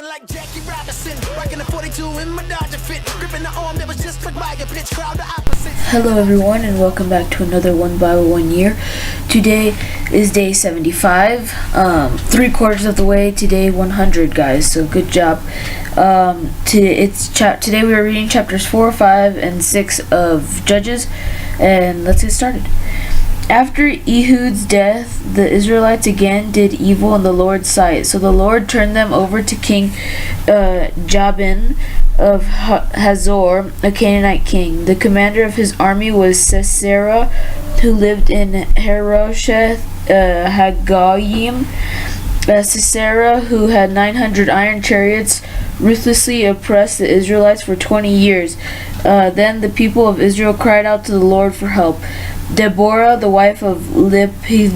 feeling like Jackie Robinson, rocking the 42 in my Dodger fit, gripping the arm that was just like my pitch, crowd the opposites. Hello everyone and welcome back to another 1 by 1 year. Today is day 75, 3/4 of the way to day 100, guys, so good job. Today we are reading chapters 4, 5, and 6 of Judges, and let's get started. After Ehud's death, the Israelites again did evil in the Lord's sight. So the Lord turned them over to King Jabin of Hazor, a Canaanite king. The commander of his army was Sisera, who lived in Harosheth Hagoyim. Sisera, who had 900 iron chariots, ruthlessly oppressed the Israelites for 20 years. Then the people of Israel cried out to the Lord for help. Deborah, the wife of Lapidoth,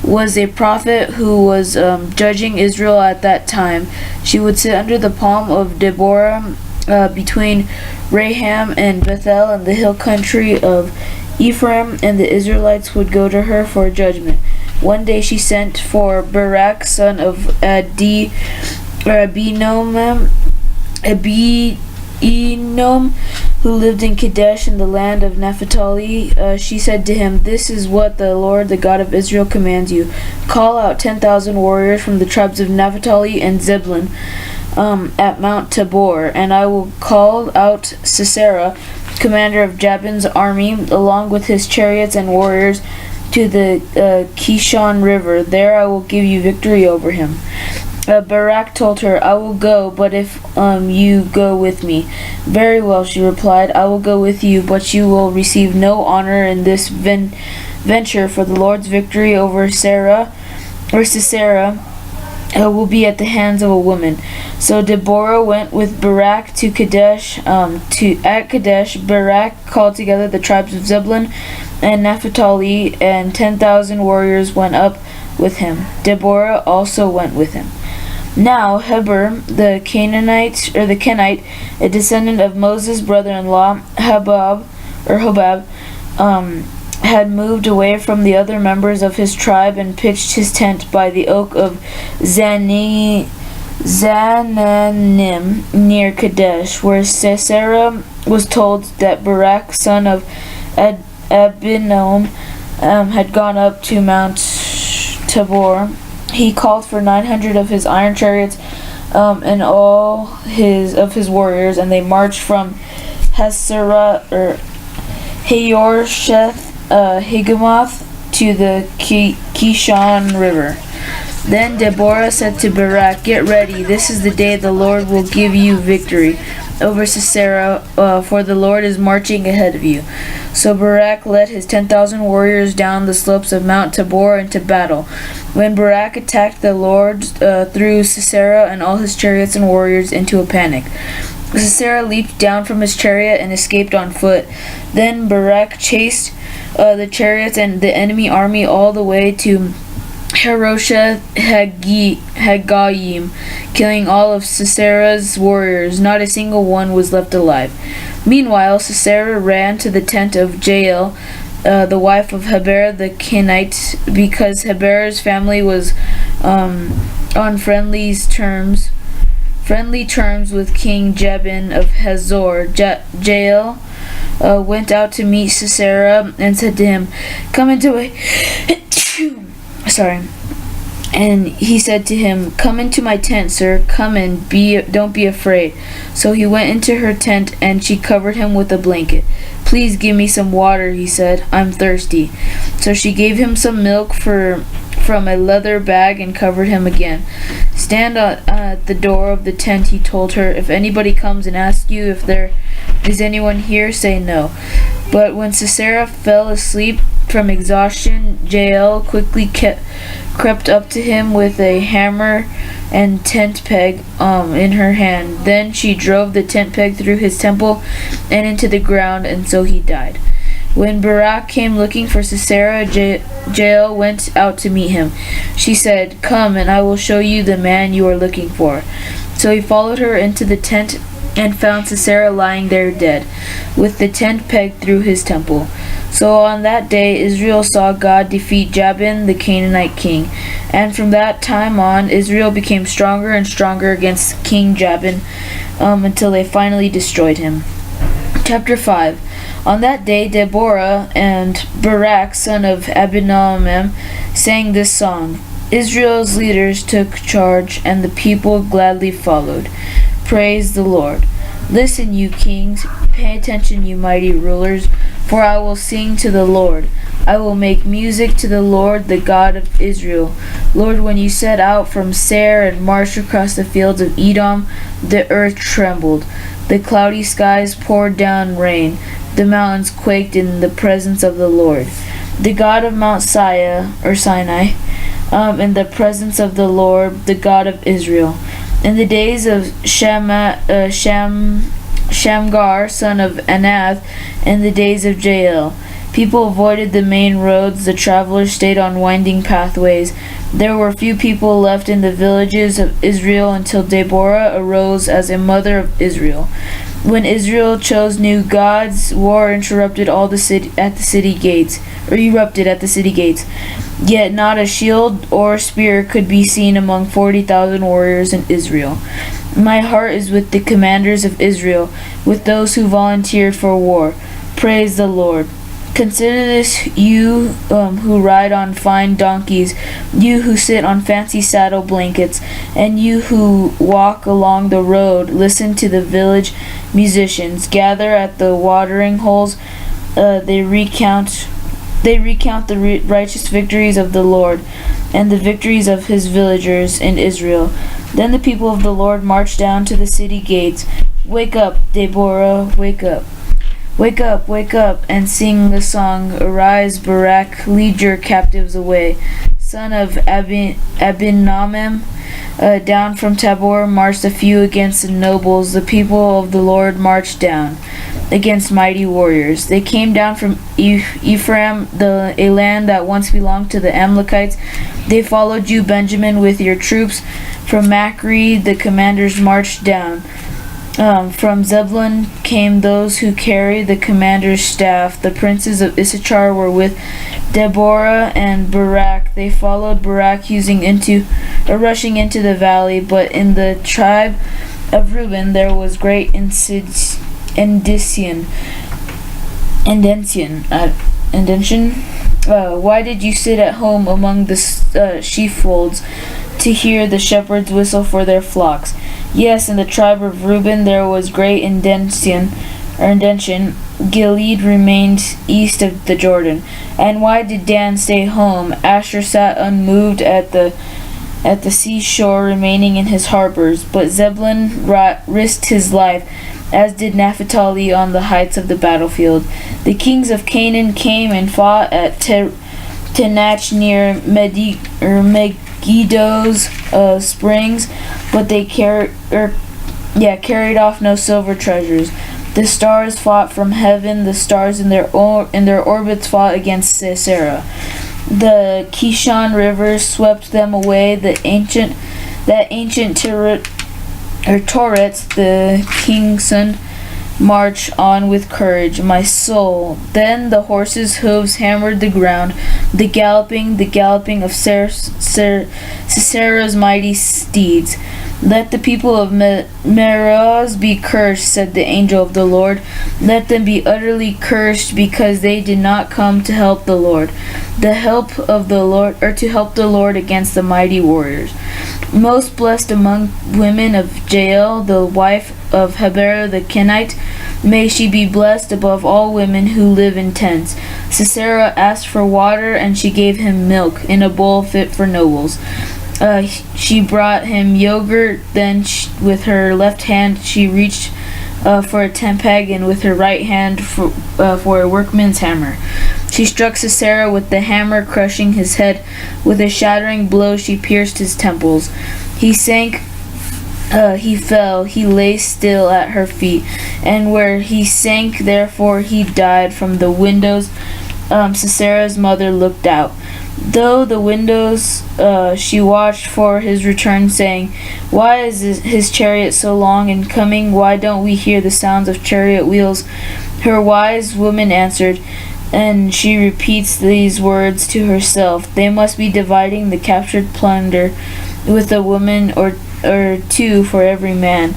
was a prophet who was judging Israel at that time. She would sit under the palm of Deborah between Raham and Bethel in the hill country of Ephraim, and the Israelites would go to her for judgment. One day she sent for Barak, son of Enom, who lived in Kadesh in the land of Naphtali. She said to him, "This is what the Lord, the God of Israel, commands you. Call out 10,000 warriors from the tribes of Naphtali and Zebulun at Mount Tabor, and I will call out Sisera, commander of Jabin's army, along with his chariots and warriors, to the Kishon River. There I will give you victory over him." Barak told her, "I will go, but if you go with me." "Very well," she replied, "I will go with you, but you will receive no honor in this venture, for the Lord's victory over Sisera will be at the hands of a woman." So Deborah went with Barak to Kadesh. At Kadesh, Barak called together the tribes of Zebulun and Naphtali, and 10,000 warriors went up with him. Deborah also went with him. Now Heber, the Kenite, a descendant of Moses' brother-in-law Hobab, had moved away from the other members of his tribe and pitched his tent by the oak of Zananim near Kadesh, where Sisera was told that Barak, son of Abinoam, had gone up to Mount Tabor. He called for 900 of his iron chariots and all his warriors, and they marched from Harosheth Hagomoth to the Kishon River. Then Deborah said to Barak, "Get ready. This is the day the Lord will give you victory over Sisera, for the Lord is marching ahead of you." So Barak led his 10,000 warriors down the slopes of Mount Tabor into battle. When Barak attacked, the Lord threw Sisera and all his chariots and warriors into a panic. Sisera leaped down from his chariot and escaped on foot. Then Barak chased the chariots and the enemy army all the way to Harosheth Hagoyim, killing all of Sisera's warriors. Not a single one was left alive. Meanwhile, Sisera ran to the tent of Jael, the wife of Heber the Kenite, because Heber's family was on friendly terms with King Jabin of Hazor. Jael went out to meet Sisera and said to him, "Come into a And he said to him, "Come into my tent, sir. Come in. Don't be afraid." So he went into her tent, and she covered him with a blanket. "Please give me some water," he said. "I'm thirsty." So she gave him some milk from a leather bag and covered him again. "Stand at the door of the tent," he told her. "If anybody comes and asks you if there is anyone here, say no." But when Sisera fell asleep from exhaustion, Jael quickly crept up to him with a hammer and tent peg in her hand. Then she drove the tent peg through his temple and into the ground, and so he died. When Barak came looking for Sisera, Jael went out to meet him. She said, "Come, and I will show you the man you are looking for." So he followed her into the tent and found Sisera lying there dead, with the tent peg through his temple. So on that day Israel saw God defeat Jabin the Canaanite king. And from that time on Israel became stronger and stronger against King Jabin until they finally destroyed him. Chapter 5. On that day Deborah and Barak son of Abinoam sang this song. Israel's leaders took charge and the people gladly followed. Praise the Lord. Listen, you kings, pay attention, you mighty rulers, for I will sing to the Lord. I will make music to the Lord, the God of Israel. Lord, when you set out from Seir and marched across the fields of Edom, the earth trembled. The cloudy skies poured down rain. The mountains quaked in the presence of the Lord. The God of Mount Sinai, in the presence of the Lord, the God of Israel. In the days of Shamgar, son of Anath, in the days of Jael, people avoided the main roads, the travelers stayed on winding pathways. There were few people left in the villages of Israel until Deborah arose as a mother of Israel. When Israel chose new gods, war interrupted at the city gates. Yet not a shield or spear could be seen among 40,000 warriors in Israel. My heart is with the commanders of Israel, with those who volunteered for war. Praise the Lord. Consider this, you who ride on fine donkeys, you who sit on fancy saddle blankets, and you who walk along the road. Listen to the village musicians. Gather at the watering holes. They recount the righteous victories of the Lord and the victories of his villagers in Israel. Then the people of the Lord marched down to the city gates. Wake up, Deborah, wake up. Wake up, and sing the song. Arise, Barak, lead your captives away. Son of Abinoam, down from Tabor marched a few against the nobles. The people of the Lord marched down against mighty warriors. They came down from Ephraim, a land that once belonged to the Amalekites. They followed you, Benjamin, with your troops. From Machri, the commanders marched down. From Zebulun came those who carried the commander's staff. The princes of Issachar were with Deborah and Barak. They followed Barak rushing into the valley. But in the tribe of Reuben there was great indignation. Why did you sit at home among the sheepfolds to hear the shepherds whistle for their flocks? Yes, in the tribe of Reuben there was great indention. Gilead remained east of the Jordan. And why did Dan stay home? Asher sat unmoved at the seashore, remaining in his harbors. But Zebulun risked his life, as did Naphtali on the heights of the battlefield. The kings of Canaan came and fought at Tenach near Megiddo's springs, but they carried off no silver treasures. The stars fought from heaven. The stars in their orbits fought against Sisera. The Kishon River swept them away. That ancient Torets, the king's son, march on with courage, my soul. Then the horses' hooves hammered the ground, the galloping of Sisera's mighty steeds. Let the people of Meroz be cursed, said the angel of the Lord. Let them be utterly cursed, because they did not come to help the Lord. To help the Lord against the mighty warriors. Most blessed among women of Jael, the wife of Heber the Kenite, may she be blessed above all women who live in tents. Sisera asked for water, and she gave him milk in a bowl fit for nobles. She brought him yogurt. Then with her left hand she reached for a tent peg, and with her right hand for a workman's hammer. She struck Sisera with the hammer, crushing his head. With a shattering blow she pierced his temples. He sank. He fell. He lay still at her feet, and where he sank, therefore he died. From the windows, Sisera's mother looked out. Though the windows, she watched for his return, saying, "Why is his chariot so long in coming? Why don't we hear the sounds of chariot wheels?" Her wise woman answered, and she repeats these words to herself. They must be dividing the captured plunder with a woman or two for every man.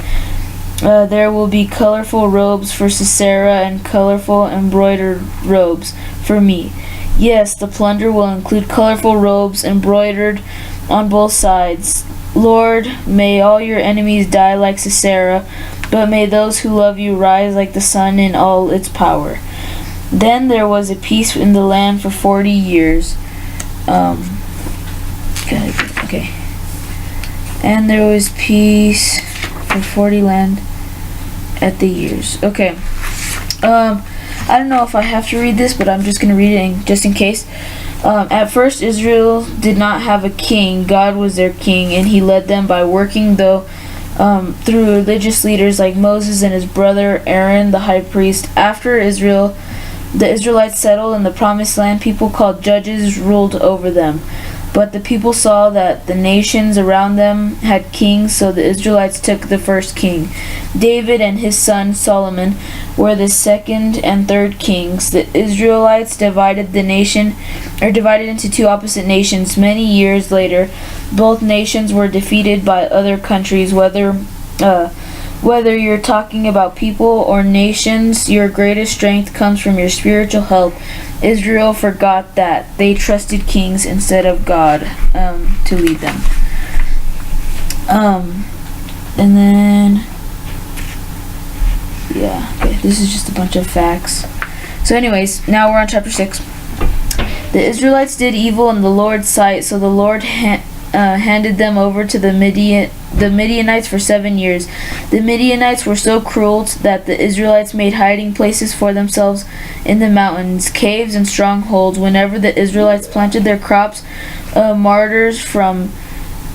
There will be colorful robes for Sisera and colorful embroidered robes for me. Yes, the plunder will include colorful robes embroidered on both sides. Lord, may all your enemies die like Sisera, but may those who love you rise like the sun in all its power. Then there was a peace in the land for 40 years. Okay. And there was peace for 40 land at the years. Okay. I don't know if I have to read this, but I'm just going to read it just in case. At first, Israel did not have a king. God was their king, and he led them by working through religious leaders like Moses and his brother Aaron, the high priest. After the Israelites settled in the promised land, people called judges ruled over them. But the people saw that the nations around them had kings, so the Israelites took the first king. David and his son Solomon were the second and third kings. The Israelites divided into two opposite nations. Many years later, both nations were defeated by other countries. Whether you're talking about people or nations, your greatest strength comes from your spiritual help. Israel forgot that. They trusted kings instead of God to lead them. And then, okay, this is just a bunch of facts. So anyways, now we're on chapter 6. The Israelites did evil in the Lord's sight, so the Lord handed them over to the Midianites for 7 years. The Midianites were so cruel that the Israelites made hiding places for themselves in the mountains, caves, and strongholds. Whenever the Israelites planted their crops, marauders from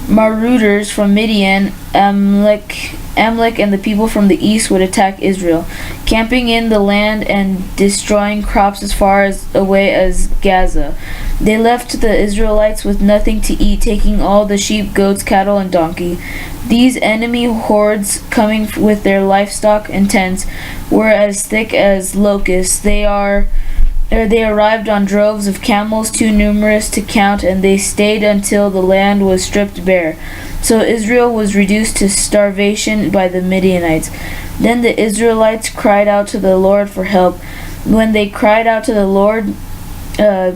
Midian, Amalek, and the people from the east would attack Israel, camping in the land and destroying crops as far away as Gaza. They left the Israelites with nothing to eat, taking all the sheep, goats, cattle, and donkey. These enemy hordes, coming with their livestock and tents, were as thick as locusts. They arrived on droves of camels, too numerous to count, and they stayed until the land was stripped bare. So Israel was reduced to starvation by the Midianites. Then the Israelites cried out to the Lord for help. When they cried out to the Lord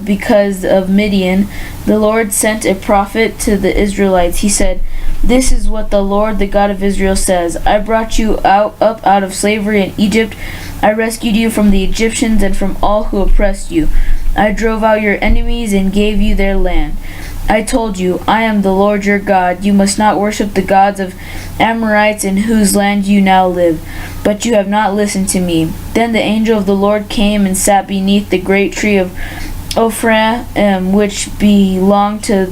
because of Midian, the Lord sent a prophet to the Israelites. He said, "This is what the Lord, the God of Israel, says. I brought you up out of slavery in Egypt. I rescued you from the Egyptians and from all who oppressed you. I drove out your enemies and gave you their land. I told you, I am the Lord your God. You must not worship the gods of Amorites in whose land you now live. But you have not listened to me." Then the angel of the Lord came and sat beneath the great tree of Ophrah, which belonged to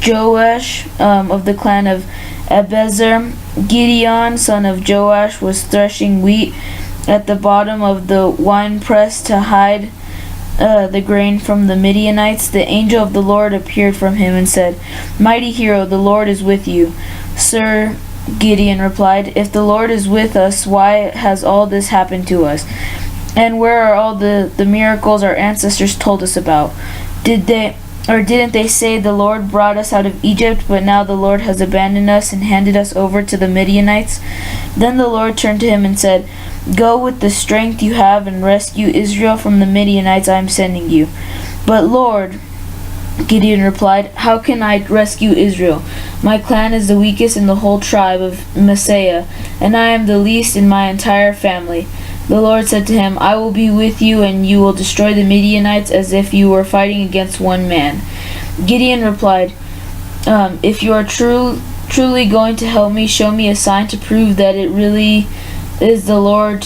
Joash of the clan of Abiezer. Gideon, son of Joash, was threshing wheat at the bottom of the winepress to hide the grain from the Midianites. The angel of the Lord appeared from him and said, "Mighty hero, the Lord is with you." "Sir," Gideon replied, "if the Lord is with us, why has all this happened to us? And where are all the miracles our ancestors told us about? Didn't they say the Lord brought us out of Egypt, but now the Lord has abandoned us and handed us over to the Midianites?" Then the Lord turned to him and said, "Go with the strength you have and rescue Israel from the Midianites I am sending you." "But Lord," Gideon replied, "how can I rescue Israel? My clan is the weakest in the whole tribe of Messiah, and I am the least in my entire family." The Lord said to him, "I will be with you, and you will destroy the Midianites as if you were fighting against one man." Gideon replied, "If you are truly going to help me, show me a sign to prove that it really is the Lord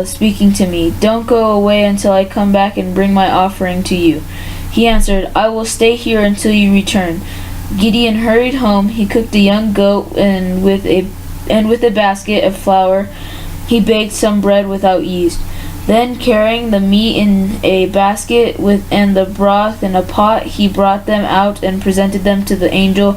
speaking to me. Don't go away until I come back and bring my offering to you." He answered, "I will stay here until you return." Gideon hurried home. He cooked a young goat, and with a basket of flour, he baked some bread without yeast. Then, carrying the meat in a basket and the broth in a pot, he brought them out and presented them to the angel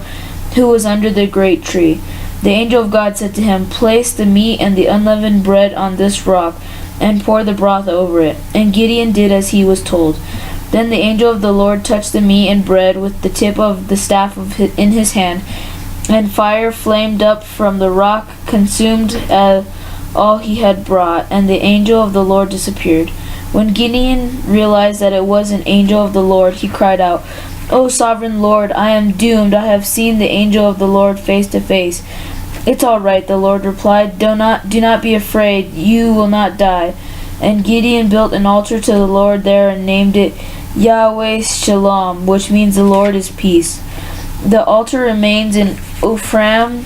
who was under the great tree. The angel of God said to him, "Place the meat and the unleavened bread on this rock." and pour the broth over it. And Gideon did as he was told. Then the angel of the Lord touched the meat and bread with the tip of the staff in his hand, and fire flamed up from the rock, consumed all he had brought, and the angel of the Lord disappeared. When Gideon realized that it was an angel of the Lord, he cried out, "O sovereign Lord, I am doomed. I have seen the angel of the Lord face to face." "It's all right," the Lord replied. Do not be afraid. You will not die." And Gideon built an altar to the Lord there and named it Yahweh Shalom, which means the Lord is peace. The altar remains in Ophrah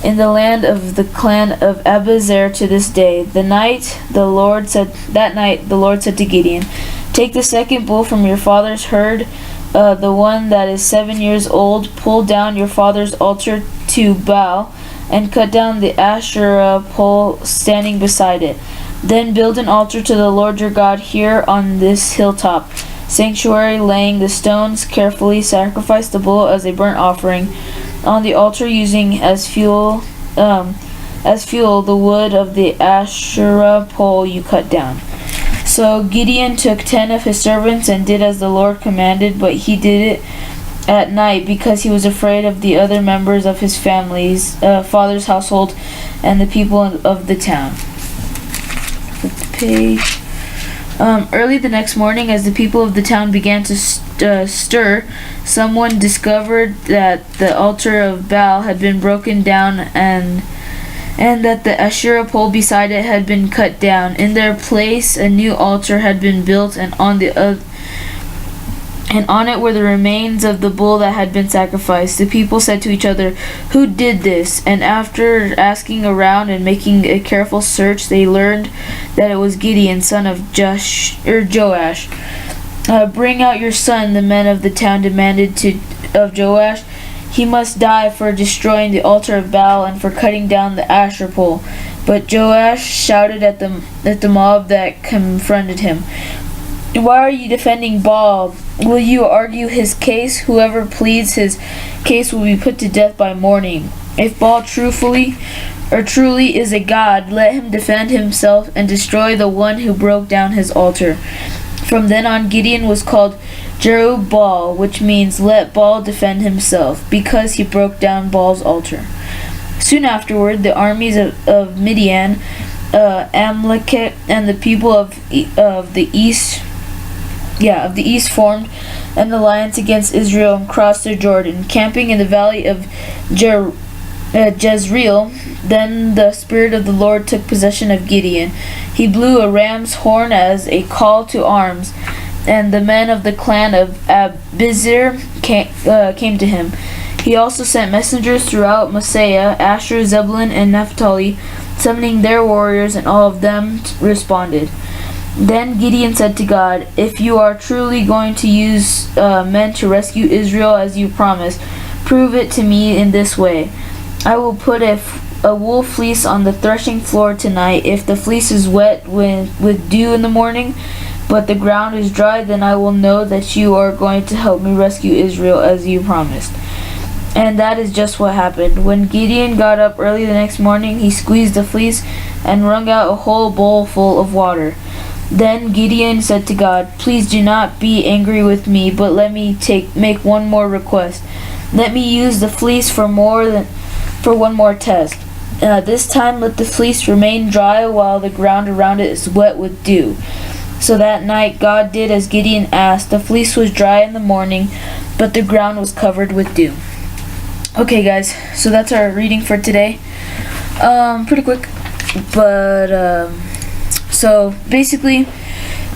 in the land of the clan of Abiezer to this day. That night the Lord said to Gideon, "Take the second bull from your father's herd, the one that is 7 years old. Pull down your father's altar to Baal, and cut down the Asherah pole standing beside it. Then build an altar to the Lord your God here on this hilltop sanctuary, laying the stones carefully. Sacrifice the bull as a burnt offering on the altar, using as fuel the wood of the Asherah pole you cut down." So Gideon took 10 of his servants and did as the Lord commanded, but he did it at night because he was afraid of the other members of his family's father's household and the people of the town. Flip the page. Early the next morning, as the people of the town began to stir, someone discovered that the altar of Baal had been broken down and that the Asherah pole beside it had been cut down. In their place, a new altar had been built, and on it were the remains of the bull that had been sacrificed. The people said to each other, "Who did this?" And after asking around and making a careful search, they learned that it was Gideon, son of Joash. "Bring out your son," the men of the town demanded of Joash. "He must die for destroying the altar of Baal and for cutting down the Asherah pole." But Joash shouted at the mob that confronted him, "Why are you defending Baal? Will you argue his case? Whoever pleads his case will be put to death by morning. If Baal truly is a god, let him defend himself and destroy the one who broke down his altar." From then on, Gideon was called Jerubbaal, which means "let Baal defend himself," because he broke down Baal's altar. Soon afterward, the armies of Midian, Amalekite, and the people of the east formed an alliance against Israel and crossed the Jordan, camping in the valley of Jezreel. Then the Spirit of the Lord took possession of Gideon. He blew a ram's horn as a call to arms, and the men of the clan of Abiezer came to him. He also sent messengers throughout Messiah, Asher, Zebulun, and Naphtali, summoning their warriors, and all of them responded. Then Gideon said to God, "If you are truly going to use men to rescue Israel as you promised, prove it to me in this way. I will put a wool fleece on the threshing floor tonight. If the fleece is wet with dew in the morning, but the ground is dry, then I will know that you are going to help me rescue Israel as you promised." And that is just what happened. When Gideon got up early the next morning, he squeezed the fleece and wrung out a whole bowl full of water. Then Gideon said to God, "Please do not be angry with me, but let me make one more request. Let me use the fleece for one more test. This time let the fleece remain dry while the ground around it is wet with dew." So that night God did as Gideon asked. The fleece was dry in the morning, but the ground was covered with dew. Okay guys, so that's our reading for today. Pretty quick, but so basically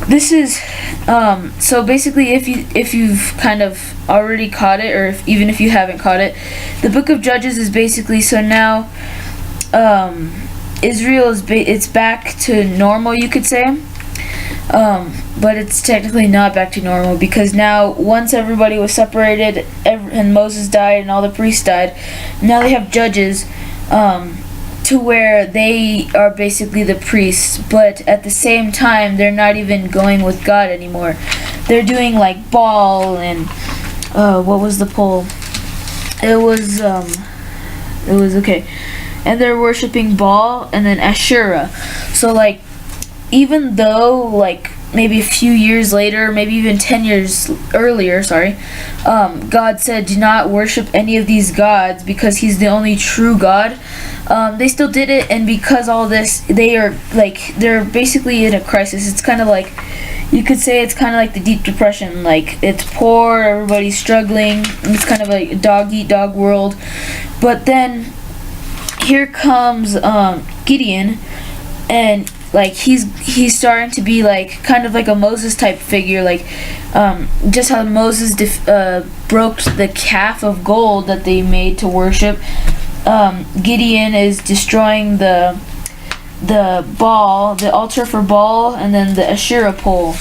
this is if you've kind of already caught it, or even if you haven't caught it, the book of Judges is basically, so now Israel it's back to normal, you could say. But it's technically not back to normal, because now once everybody was separated and Moses died and all the priests died, now they have judges to where they are basically the priests, but at the same time they're not even going with God anymore. They're doing like Baal and what was the pole? It was okay. and they're worshiping Baal and then Asherah. So like, even though like maybe a few years later, maybe even 10 years earlier, God said do not worship any of these gods because he's the only true God, they still did it. And because all this, they're basically in a crisis. It's kind of like, you could say it's kind of like the Deep Depression. Like, it's poor, everybody's struggling, it's kind of like a dog-eat-dog world. But then here comes Gideon, and like he's starting to be like kind of like a Moses type figure, like just how Moses broke the calf of gold that they made to worship. Gideon is destroying the Baal, the altar for Baal, and then the Asherah pole.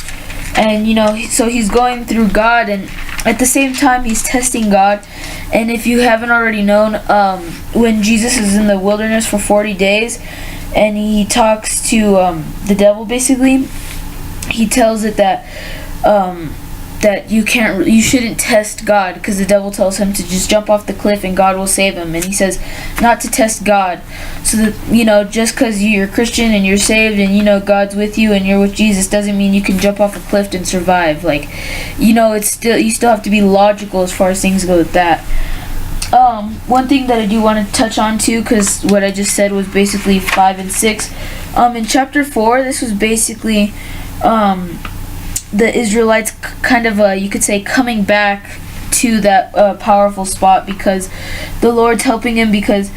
And so he's going through God, and at the same time he's testing God. And if you haven't already known, when Jesus is in the wilderness for 40 days and he talks to the devil, basically he tells it that you shouldn't test God, because the devil tells him to just jump off the cliff and God will save him. And he says not to test God, so that just because you're Christian and you're saved and God's with you and you're with Jesus doesn't mean you can jump off a cliff and survive. Like, it's still, you still have to be logical as far as things go with that. One thing that I do want to touch on too, because what I just said was basically 5 and 6. In chapter 4, this was basically the Israelites kind of, you could say, coming back to that powerful spot, because the Lord's helping him. Because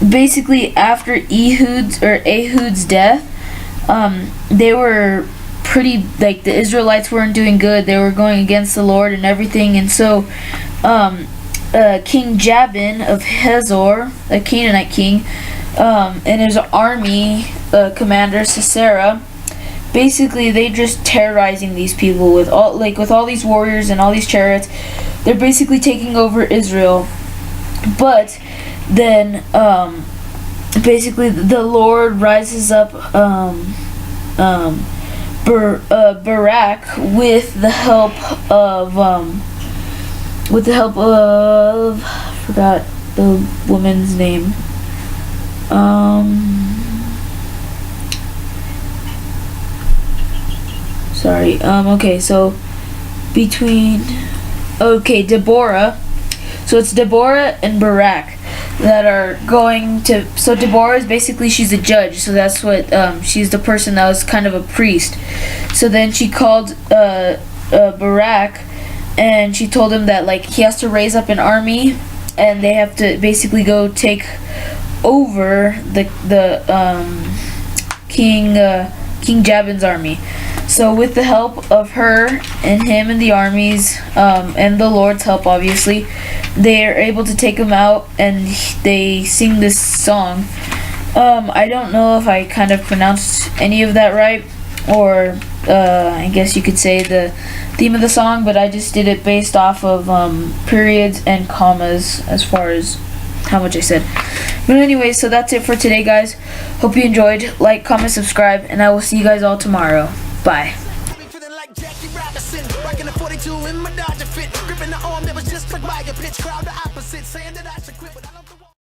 basically after Ehud's death, they were pretty, like, the Israelites weren't doing good. They were going against the Lord and everything. And so King Jabin of Hazor, a Canaanite king, and his army commander Sisera, basically they just terrorizing these people with all these warriors and all these chariots. They're basically taking over Israel. But then basically the Lord rises up Barak with the help of I forgot the woman's name. Sorry. Okay, so Deborah. So it's Deborah and Barak that are going to. So Deborah is basically, she's a judge. So that's what she's the person that was kind of a priest. So then she called Barak, and she told him that like he has to raise up an army, and they have to basically go take over the King Jabin's army. So with the help of her and him and the armies, and the Lord's help, obviously, they are able to take him out, and they sing this song. I don't know if I kind of pronounced any of that right, or I guess you could say the theme of the song, but I just did it based off of periods and commas as far as how much I said. But anyway, so that's it for today, guys. Hope you enjoyed. Like, comment, subscribe, and I will see you guys all tomorrow. Bye. Feeling like Jackie Robinson, rocking the 42 in my Dodger fit, gripping the arm that was just like by a pitch, crowd the opposite, saying that I should quit, but I don't